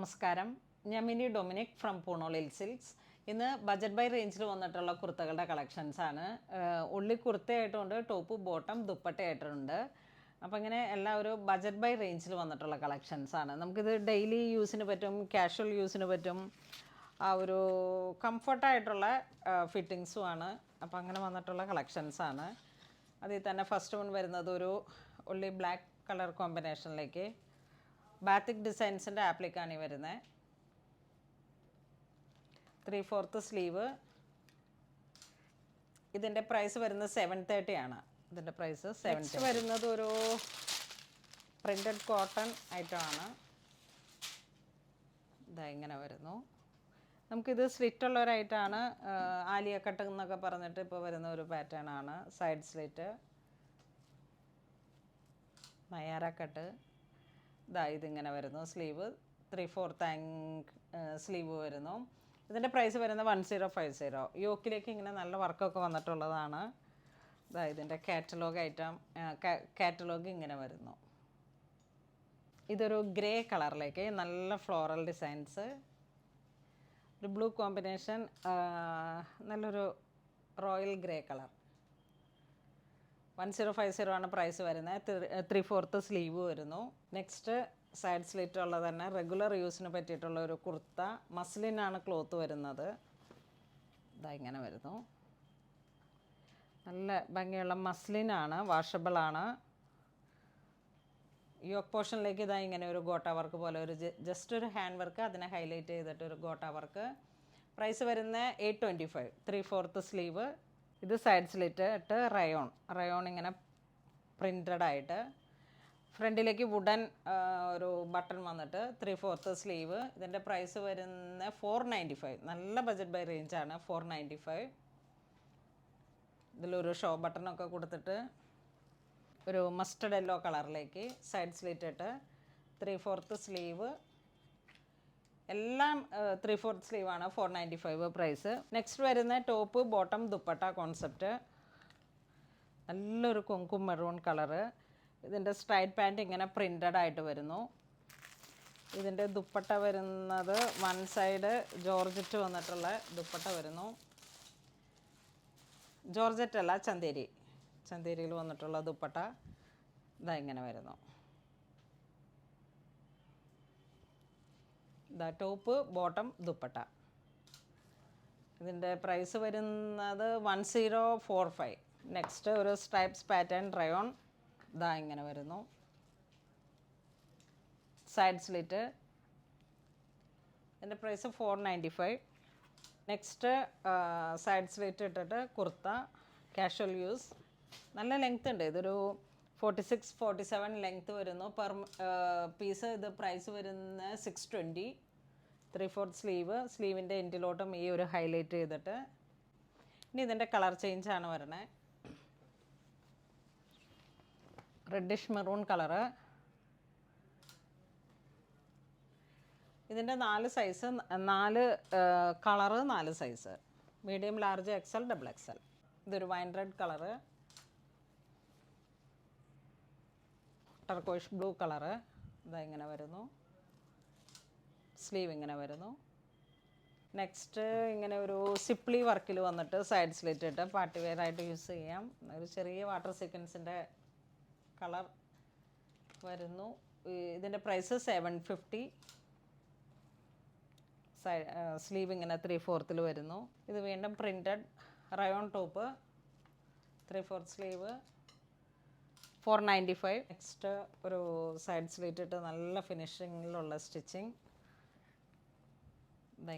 നമസ്കാരം, ഞാൻ mini Dominic from പൂണോളിൽ silks. ഇന്ന് ബജറ്റ് ബൈ റേഞ്ചിൽ വന്നിട്ടുള്ള കുർത്തകളുടെ കളക്ഷൻസ് ആണ്. ഉള്ളി കുർത്തയായിട്ടുണ്ട്, ടോപ്പ് ബോട്ടം ദുപ്പട്ടയായിട്ടുണ്ട്. അപ്പോൾ ഇങ്ങനെ എല്ലാം ഒരു ബജറ്റ് ബൈ റേഞ്ചിൽ വന്നിട്ടുള്ള കളക്ഷൻസ് ആണ്. നമുക്കിത് ഡെയിലി യൂസിന് പറ്റും, കാഷ്വൽ യൂസിന് പറ്റും, ആ ഒരു കംഫർട്ടായിട്ടുള്ള ഫിറ്റിങ്സും ആണ്. അപ്പോൾ അങ്ങനെ വന്നിട്ടുള്ള കളക്ഷൻസ് ആണ്. അതിൽ തന്നെ ഫസ്റ്റ് വൺ വരുന്നത് ഒരു ഉള്ളി ബ്ലാക്ക് കളർ കോമ്പിനേഷനിലേക്ക് ബാത്തിക് ഡിസൈൻസിൻ്റെ ആപ്ലിക്കാണ് ഈ വരുന്നത്. 3/4 സ്ലീവ്. ഇതിൻ്റെ പ്രൈസ് വരുന്നത് 730 ആണ്. ഇതിൻ്റെ പ്രൈസ് 730. വരുന്നത് ഒരു പ്രിൻറ്റഡ് കോട്ടൺ ഐറ്റമാണ്. ഇതാ ഇങ്ങനെ വരുന്നു. നമുക്കിത് സ്ലിറ്റുള്ള ഒരു ഐറ്റമാണ്. ആലിയ കട്ട് എന്നൊക്കെ പറഞ്ഞിട്ട് ഇപ്പോൾ വരുന്ന ഒരു പാറ്റേൺ ആണ്. Side slit, Nayara cut. ഇതാ ഇതിങ്ങനെ വരുന്നു. സ്ലീവ് 3/4 സ്ലീവ് വരുന്നു. ഇതിൻ്റെ പ്രൈസ് വരുന്നത് 1050. യോക്കിലേക്ക് ഇങ്ങനെ നല്ല വർക്കൊക്കെ വന്നിട്ടുള്ളതാണ്. ഇതാ ഇതിൻ്റെ കാറ്റലോഗ് ഇങ്ങനെ വരുന്നു. ഇതൊരു ഗ്രേ കളറിലേക്ക് നല്ല ഫ്ലോറൽ ഡിസൈൻസ്, ഒരു ബ്ലൂ കോമ്പിനേഷൻ, നല്ലൊരു റോയൽ ഗ്രേ കളർ. 1050 ആണ് പ്രൈസ് വരുന്നത്. 3/4 സ്ലീവ് വരുന്നു. നെക്സ്റ്റ് സൈഡ് സ്ലിറ്റ് ഉള്ളത് തന്നെ റെഗുലർ യൂസിന് പറ്റിയിട്ടുള്ള ഒരു കുർത്ത. മസ്ലിനാണ് ക്ലോത്ത് വരുന്നത്. ഇതാ ഇങ്ങനെ വരുന്നു. നല്ല ഭംഗിയുള്ള മസ്ലിനാണ്, വാഷബിളാണ്. യോക്ക് പോർഷനിലേക്ക് ഇതാ ഇങ്ങനെ ഒരു ഗോട്ട വർക്ക് പോലെ ഒരു ജസ്റ്റ് ഒരു ഹാൻഡ് വർക്ക്, അതിനെ ഹൈലൈറ്റ് ചെയ്തിട്ട് ഒരു ഗോട്ട വർക്ക്. പ്രൈസ് വരുന്ന 825. 3/4 സ്ലീവ്. ഇത് സൈഡ് സ്ലിറ്റ് ഇട്ട് റയോൺ ഇങ്ങനെ പ്രിൻറ്റഡ് ആയിട്ട് ഫ്രണ്ടിലേക്ക് വുഡൻ ഒരു ബട്ടൺ വന്നിട്ട് 3/4 സ്ലീവ്. ഇതിൻ്റെ പ്രൈസ് വരുന്ന 495. നല്ല ബജറ്റ് ബൈ റേഞ്ചാണ്. 495. ഇതിലൊരു ഷോ ബട്ടണൊക്കെ കൊടുത്തിട്ട് ഒരു മസ്റ്റർഡ് യെല്ലോ കളറിലേക്ക് സൈഡ് സ്ലിറ്റ് ഇട്ട് 3/4 സ്ലീവ്. എല്ലാം 3/4 സ്ലീവാണ്. 495 പ്രൈസ്. നെക്സ്റ്റ് വരുന്ന ടോപ്പ് ബോട്ടം ദുപ്പട്ട കോൺസെപ്റ്റ്. നല്ലൊരു കുങ്കും മെറൂൺ കളറ്. ഇതിൻ്റെ സ്ട്രൈറ്റ് പാൻറ്റ് ഇങ്ങനെ പ്രിൻറ്റഡ് ആയിട്ട് വരുന്നു. ഇതിൻ്റെ ദുപ്പട്ട വരുന്നത് വൺ സൈഡ് ജോർജറ്റ് വന്നിട്ടുള്ള ദുപ്പട്ട വരുന്നു. ജോർജറ്റ് അല്ല, ചന്തേരിയിൽ വന്നിട്ടുള്ള ദുപ്പട്ട. ഇതാ ഇങ്ങനെ വരുന്നു. ഇതാ ടോപ്പ് ബോട്ടം ദുപ്പട്ട. ഇതിൻ്റെ പ്രൈസ് വരുന്നത് 1045. നെക്സ്റ്റ് ഒരു സ്ട്രൈപ്സ് പാറ്റേൺ റയോൺ. ഇതാ ഇങ്ങനെ വരുന്നു. Side slit. ഇതിൻ്റെ പ്രൈസ് 495. നെക്സ്റ്റ് സൈഡ് സ്ലിറ്റ് ഇട്ടിട്ട് കുർത്ത, കാഷ്വൽ യൂസ്. നല്ല ലെങ്ത് ഉണ്ട്. ഇതൊരു 46-47 ലെങ്ത് വരുന്നു. പെർ പീസ് ഇത് പ്രൈസ് വരുന്ന 620. 3/4 സ്ലീവ്. സ്ലീവിൻ്റെ എൻഡിലോട്ടും ഈ ഒരു ഹൈലൈറ്റ് ചെയ്തിട്ട്. ഇനി ഇതിൻ്റെ കളർ ചേഞ്ചാണ് വരണേ. Reddish maroon colour. ഇതിൻ്റെ 4 size, 4 colour, 4 size. Medium, large, XL, XXL. ഇതൊരു wine red colour. Turquoise blue colour. ഇതാ ഇങ്ങനെ വരുന്നു. സ്ലീവ് ഇങ്ങനെ വരുന്നു. നെക്സ്റ്റ് ഇങ്ങനെ ഒരു സിപ്ലി വർക്കിൽ വന്നിട്ട് സൈഡ് സ്ലിറ്റ് ഇട്ട് പാർട്ടി വെയർ ആയിട്ട് യൂസ് ചെയ്യാം. ഒരു ചെറിയ വാട്ടർ സീക്വൻസിൻ്റെ കളർ വരുന്നു. ഇതിൻ്റെ പ്രൈസ് 750. സ്ലീവ് ഇങ്ങനെ 3/4 വരുന്നു. ഇത് വീണ്ടും printed rayon top, 3/4 sleeve, 495. Next ഒരു സൈഡ് സ്ലിറ്റ് ഇട്ട് നല്ല ഫിനിഷിങ്ങിലുള്ള സ്റ്റിച്ചിങ്.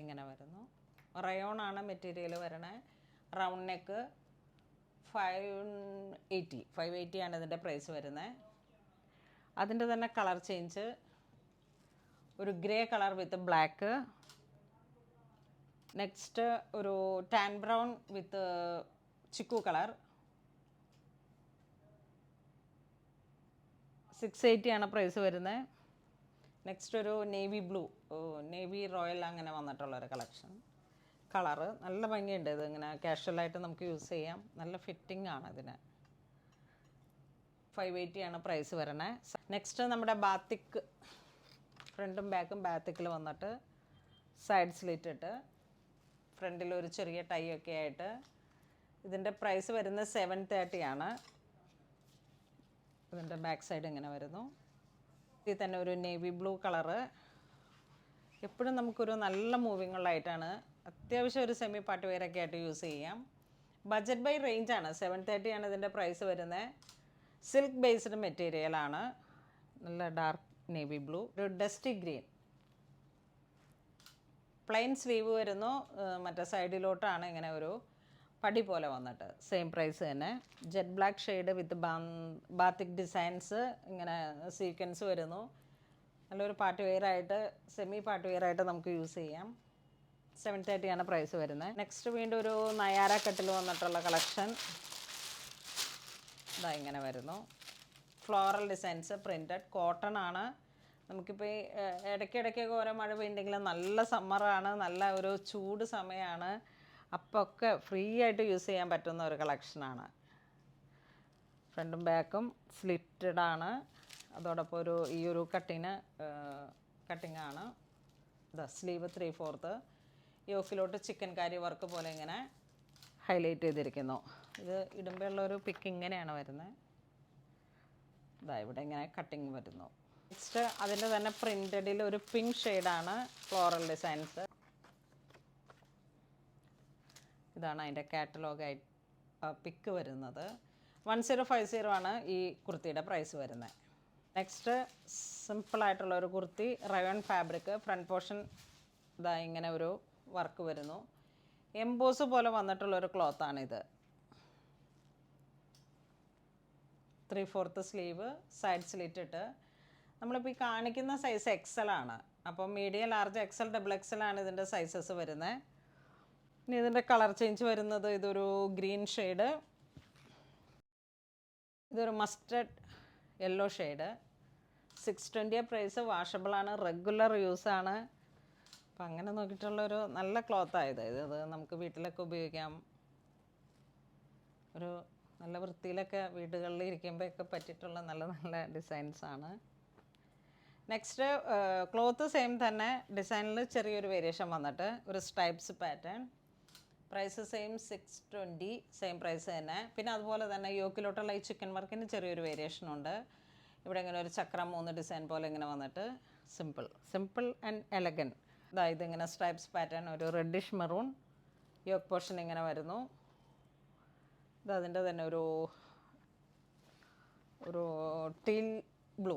ഇങ്ങനെ വരുന്നു. റയോണാണ് മെറ്റീരിയൽ വരണേ. Round neck. 580 ആണ് ഇതിൻ്റെ പ്രൈസ് വരുന്നത്. അതിൻ്റെ തന്നെ കളർ ചേഞ്ച്, ഒരു grey colour with black. Next ഒരു tan brown with chikoo colour. 680 ആണ് പ്രൈസ് വരുന്നത്. നെക്സ്റ്റ് ഒരു നേവി ബ്ലൂ, നേവി റോയൽ അങ്ങനെ വന്നിട്ടുള്ളൊരു കളറ്. നല്ല ഭംഗിയുണ്ട്. ഇത് ഇങ്ങനെ കാഷ്വലായിട്ട് നമുക്ക് യൂസ് ചെയ്യാം. നല്ല ഫിറ്റിംഗ് ആണ് ഇതിന്. 580 ആണ് പ്രൈസ് വരണേ. നെക്സ്റ്റ് നമ്മുടെ ബാത്തിക് ഫ്രണ്ടും ബാക്കും ബാത്തിക്കിൽ വന്നിട്ട് സൈഡ് സ്ലിറ്റ് ഇട്ട് ഫ്രണ്ടിൽ ഒരു ചെറിയ ടൈ ഒക്കെ ആയിട്ട്. ഇതിൻ്റെ പ്രൈസ് വരുന്നത് 730 ആണ്. ഇതിൻ്റെ ബാക്ക് സൈഡ് ഇങ്ങനെ വരുന്നു. ഇതിൽ തന്നെ ഒരു നേവി ബ്ലൂ കളറ്. എപ്പോഴും നമുക്കൊരു നല്ല മൂവിങ് ഉള്ള ആയിട്ടാണ്. അത്യാവശ്യം ഒരു സെമി പാർട്ടി വെയറൊക്കെ ആയിട്ട് യൂസ് ചെയ്യാം. Budget by റേഞ്ചാണ്. 730 ആണ് ഇതിൻ്റെ പ്രൈസ് വരുന്നത്. സിൽക്ക് ബേസ്ഡ് മെറ്റീരിയലാണ്. നല്ല ഡാർക്ക് നേവി ബ്ലൂ, ഒരു ഡസ്റ്റി ഗ്രീൻ. പ്ലെയിൻ സ്ലീവ് വരുന്നു. മറ്റേ സൈഡിലോട്ടാണ് ഇങ്ങനെ ഒരു പടി പോലെ വന്നിട്ട്. സെയിം പ്രൈസ് തന്നെ. ജെറ്റ് ബ്ലാക്ക് ഷെയ്ഡ് വിത്ത് ബാത്തിക് ഡിസൈൻസ്, ഇങ്ങനെ സീക്വൻസ് വരുന്നു. നല്ലൊരു പാർട്ടി വെയർ ആയിട്ട്, സെമി പാർട്ടി വെയർ ആയിട്ട് നമുക്ക് യൂസ് ചെയ്യാം. 730 ആണ് പ്രൈസ് വരുന്നത്. നെക്സ്റ്റ് വീണ്ടും ഒരു നയാര കട്ടിൽ വന്നിട്ടുള്ള കളക്ഷൻ. ഇതാ ഇങ്ങനെ വരുന്നു. ഫ്ലോറൽ ഡിസൈൻസ്, പ്രിൻറ്റഡ് കോട്ടൺ ആണ്. നമുക്കിപ്പോൾ ഈ ഇടയ്ക്കിടയ്ക്കൊക്കെ ഓരോ മഴ പെയ്യുണ്ടെങ്കിലും നല്ല സമ്മറാണ്, നല്ല ഒരു ചൂട് സമയമാണ്. അപ്പോൾ ഒക്കെ ഫ്രീ ആയിട്ട് യൂസ് ചെയ്യാൻ പറ്റുന്ന ഒരു കളക്ഷനാണ്. ഫ്രണ്ടും ബാക്കും സ്ലിറ്റഡ് ആണ്. അതോടൊപ്പം ഈ ഒരു കട്ടിങ്ങാണ്. ഇതാ സ്ലീവ് 3/4. യോക്കിലോട്ട് ചിക്കൻ കാരി വർക്ക് പോലെ ഇങ്ങനെ ഹൈലൈറ്റ് ചെയ്തിരിക്കുന്നു. ഇത് ഇടുമ്പോൾ ഉള്ളൊരു പിക്ക് ഇങ്ങനെയാണ് വരുന്നത്. ഇതാ ഇവിടെ ഇങ്ങനെ കട്ടിങ് വരുന്നു. നെക്സ്റ്റ് അതിൻ്റെ തന്നെ പ്രിൻറ്റഡിൽ ഒരു പിങ്ക് ഷെയ്ഡാണ് ഫ്ലോറൽ ഡിസൈൻസ്. ഇതാണ് അതിൻ്റെ കാറ്റലോഗായി പിക്ക് വരുന്നത്. 1050 ആണ് ഈ കുർത്തിയുടെ പ്രൈസ് വരുന്നത്. നെക്സ്റ്റ് സിമ്പിളായിട്ടുള്ളൊരു kurti, rayon fabric. Front portion ഇതാ ഇങ്ങനെ ഒരു വർക്ക് വരുന്നു. എംബോസ് പോലെ വന്നിട്ടുള്ളൊരു ക്ലോത്താണിത്. 3/4 സ്ലീവ്, സൈഡ് സ്ലിറ്റ് ഇട്ട്. നമ്മളിപ്പോൾ ഈ കാണിക്കുന്ന സൈസ് XL ആണ്. അപ്പോൾ മീഡിയം, ലാർജ്, XL, XXL ആണ് ഇതിൻ്റെ സൈസസ് വരുന്നത്. ഇനി ഇതിൻ്റെ കളർ ചേഞ്ച് വരുന്നത് ഇതൊരു ഗ്രീൻ ഷെയ്ഡ്, ഇതൊരു മസ്റ്റർഡ് യെല്ലോ ഷെയ്ഡ്. 620 പ്രൈസ്. വാഷബിളാണ്, റെഗുലർ യൂസാണ്. അപ്പം അങ്ങനെ നോക്കിയിട്ടുള്ളൊരു നല്ല ക്ലോത്തായത്. ഇത് നമുക്ക് വീട്ടിലൊക്കെ ഉപയോഗിക്കാം. ഒരു നല്ല വൃത്തിയിലൊക്കെ വീടുകളിൽ ഇരിക്കുമ്പോഴൊക്കെ പറ്റിയിട്ടുള്ള നല്ല നല്ല ഡിസൈൻസാണ്. നെക്സ്റ്റ് ക്ലോത്ത് സെയിം തന്നെ, ഡിസൈനിൽ ചെറിയൊരു വേരിയേഷൻ വന്നിട്ട് ഒരു stripes pattern. Price same 620, same price തന്നെ. പിന്നെ അതുപോലെ തന്നെ യോക്കിലോട്ടുള്ള ഈ ചിക്കൻ വർക്കിന് ചെറിയൊരു വേരിയേഷനുണ്ട്. ഇവിടെ ഇങ്ങനെ ഒരു ചക്രം 3 ഡിസൈൻ പോലെ ഇങ്ങനെ വന്നിട്ട് സിമ്പിൾ ആൻഡ് എലഗൻറ്റ്. അതായത് ഇങ്ങനെ സ്ട്രൈപ്സ് പാറ്റേൺ, ഒരു റെഡിഷ് മെറൂൺ. യോക്ക് പോർഷൻ ഇങ്ങനെ വരുന്നു. അതിൻ്റെ തന്നെ ഒരു ടീൽ ബ്ലൂ.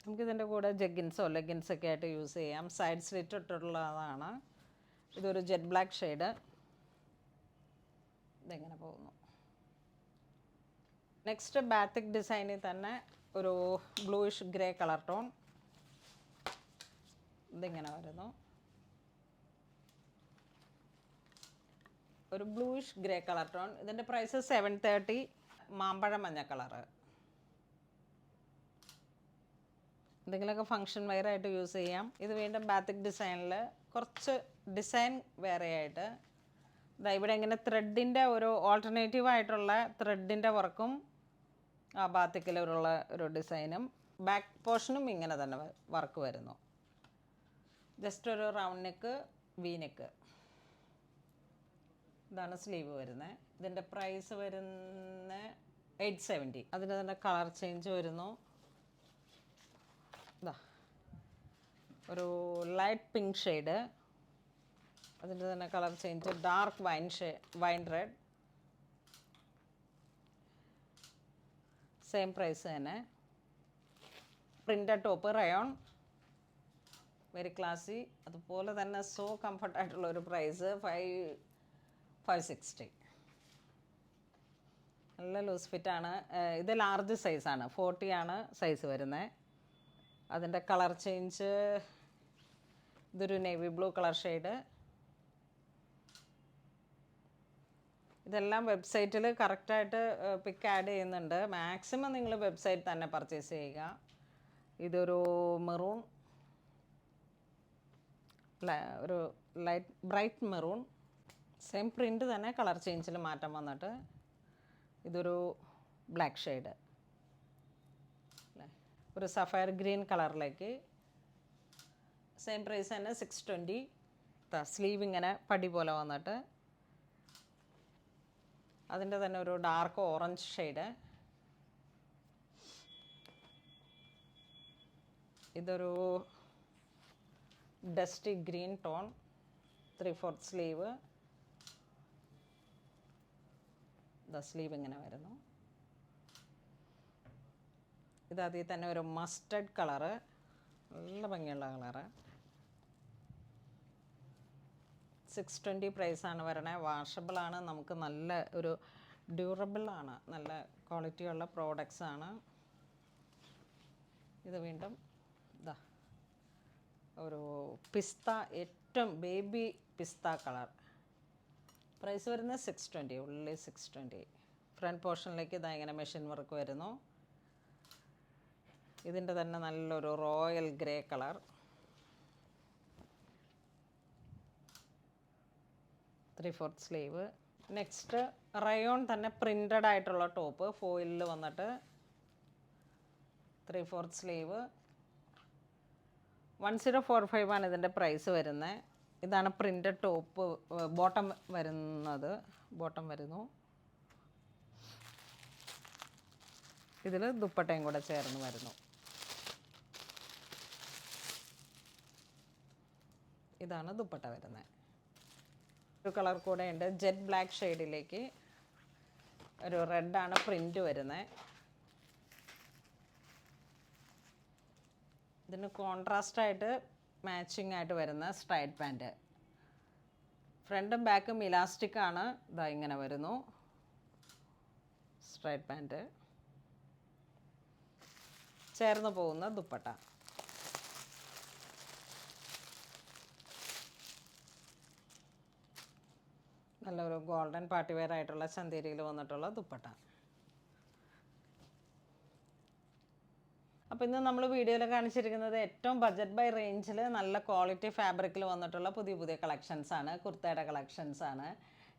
നമുക്കിതിൻ്റെ കൂടെ ജഗ്ഗിൻസോ ലെഗിൻസൊക്കെ ആയിട്ട് യൂസ് ചെയ്യാം. സൈഡ് സ്ലിറ്റ് ഇട്ടിട്ടുള്ളതാണ്. ഇതൊരു ജെറ്റ് ബ്ലാക്ക് ഷെയ്ഡ്. ഇതെങ്ങനെ പോകുന്നു. നെക്സ്റ്റ് ബാത്തിക് ഡിസൈനിൽ തന്നെ ഒരു ബ്ലൂയിഷ് ഗ്രേ കളർ ടോൺ. ഇതിങ്ങനെ വരുന്നു. ഒരു ബ്ലൂയിഷ് ഗ്രേ കളർ ടോൺ. ഇതിൻ്റെ പ്രൈസ് 730. മാമ്പഴ മഞ്ഞ കളറ്. എന്തെങ്കിലുമൊക്കെ ഫങ്ഷൻ വെയർ ആയിട്ട് യൂസ് ചെയ്യാം. ഇത് വീണ്ടും ബാത്തിക് ഡിസൈനിൽ കുറച്ച് ഡിസൈൻ വേറെ ആയിട്ട്. ഇവിടെ ഇങ്ങനെ ത്രെഡിൻ്റെ ഒരു ഓൾട്ടർനേറ്റീവ് ആയിട്ടുള്ള ത്രെഡിൻ്റെ വർക്കും ആ ബാത്തിക്കിലുള്ള ഒരു ഡിസൈനും. ബാക്ക് പോർഷനും ഇങ്ങനെ തന്നെ വർക്ക് വരുന്നു. ജസ്റ്റ് ഒരു റൗണ്ട് നെക്ക്, വി നെക്ക്. ഇതാണ് സ്ലീവ് വരുന്നത്. ഇതിൻ്റെ പ്രൈസ് വരുന്ന 870. അതിൻ്റെ തന്നെ കളർ ചേഞ്ച് വരുന്നു. ഇതാ ഒരു ലൈറ്റ് പിങ്ക് ഷെയ്ഡ്. അതിൻ്റെ തന്നെ colour change dark wine red. Same price തന്നെ. Printed top, rayon, very classy. അതുപോലെ തന്നെ സോ കംഫർട്ടായിട്ടുള്ളൊരു പ്രൈസ് 560. നല്ല ലൂസ് ഫിറ്റാണ്. ഇത് ലാർജ് സൈസാണ്, 40 ആണ് സൈസ് വരുന്നത്. അതിൻ്റെ കളർ ചേഞ്ച് ഇതൊരു നേവി ബ്ലൂ കളർ ഷെയ്ഡ്. ഇതെല്ലാം വെബ്സൈറ്റിൽ കറക്റ്റായിട്ട് പിക്ക് ആഡ് ചെയ്യുന്നുണ്ട്. മാക്സിമം നിങ്ങൾ വെബ്സൈറ്റ് തന്നെ പർച്ചേസ് ചെയ്യുക. ഇതൊരു മെറൂൺ, ഒരു ബ്രൈറ്റ് മെറൂൺ. സെയിം പ്രിൻ്റ് തന്നെ, കളർ ചേഞ്ചിൽ മാറ്റം വന്നിട്ട് ഇതൊരു ബ്ലാക്ക് ഷെയ്ഡ്. ഒരു സഫയർ ഗ്രീൻ കളറിലേക്ക്. സെയിം പ്രൈസ് തന്നെ 620. സ്ലീവ് ഇങ്ങനെ പടി പോലെ വന്നിട്ട് അതിൻ്റെ തന്നെ ഒരു ഡാർക്ക് ഓറഞ്ച് ഷെയ്ഡ്. ഇതൊരു dusty green tone, 3/4 sleeve. Sleeve ഇങ്ങനെ വരുന്നു. ഇതതിൽ തന്നെ ഒരു മസ്റ്റർഡ് കളറ്, നല്ല ഭംഗിയുള്ള കളറ്. 620 പ്രൈസാണ് വരണേ. വാഷബിളാണ്, നമുക്ക് നല്ല ഒരു ഡ്യൂറബിളാണ്, നല്ല ക്വാളിറ്റിയുള്ള പ്രോഡക്റ്റ്സ് ആണ്. ഇത് വീണ്ടും ഇതാ ഒരു പിസ്ത, ഏറ്റവും ബേബി പിസ്ത കളർ. പ്രൈസ് വരുന്നത് 620, ഉള്ളിൽ 620. ഫ്രണ്ട് പോർഷനിലേക്ക് ഇതാ ഇങ്ങനെ മെഷീൻ വർക്ക് വരുന്നു. ഇതിൻ്റെ തന്നെ നല്ലൊരു royal grey colour. Three fourth sleeve. Next rayon തന്നെ പ്രിൻ്റഡ് ആയിട്ടുള്ള ടോപ്പ്, ഫോയിലിൽ വന്നിട്ട് 3/4 സ്ലീവ്. 1045 ആണ് ഇതിൻ്റെ പ്രൈസ് വരുന്നത്. ഇതാണ് പ്രിൻ്റഡ് ടോപ്പ്. ബോട്ടം വരുന്നത്, ബോട്ടം വരുന്നു. ഇതിൽ ദുപ്പട്ടയും കൂടെ ചേർന്ന് വരുന്നു. ഇതാണ് ദുപ്പട്ട വരുന്നത്. ഒരു കളർ കൂടെ ഉണ്ട്, ജെറ്റ് ബ്ലാക്ക് ഷെയ്ഡിലേക്ക് ഒരു റെഡാണ് പ്രിൻ്റ് വരുന്നത്. ഇതിന് കോൺട്രാസ്റ്റായിട്ട് മാച്ചിങ് ആയിട്ട് വരുന്ന സ്ട്രൈറ്റ് പാൻറ്റ്. ഫ്രണ്ടും ബാക്കും ഇലാസ്റ്റിക് ആണ്. ഇതാ ഇങ്ങനെ വരുന്നു സ്ട്രൈറ്റ് പാൻറ്റ്. ചേർന്ന് പോകുന്ന ദുപ്പട്ട. നല്ലൊരു ഗോൾഡൻ പാർട്ടി വെയർ ആയിട്ടുള്ള ചന്തേരിയിൽ വന്നിട്ടുള്ള ദുപ്പട്ട. അപ്പോൾ ഇന്ന് നമ്മൾ വീഡിയോയിൽ കാണിച്ചിരിക്കുന്നത് ഏറ്റവും ബഡ്ജറ്റ് ബൈ റേഞ്ചിൽ നല്ല ക്വാളിറ്റി ഫാബ്രിക്കിൽ വന്നിട്ടുള്ള പുതിയ പുതിയ കളക്ഷൻസാണ്, കുർത്തയുടെ കളക്ഷൻസാണ്.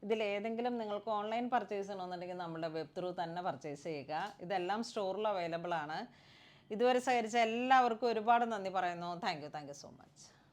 ഇതിലേതെങ്കിലും നിങ്ങൾക്ക് ഓൺലൈൻ പർച്ചേസ് ചെയ്യണമെന്നുണ്ടെങ്കിൽ നമ്മുടെ വെബ് ത്രൂ തന്നെ പർച്ചേസ് ചെയ്യുക. ഇതെല്ലാം സ്റ്റോറിൽ അവൈലബിൾ ആണ്. ഇതുവരെ സഹകരിച്ച എല്ലാവർക്കും ഒരുപാട് നന്ദി പറയുന്നു. Thank you so much.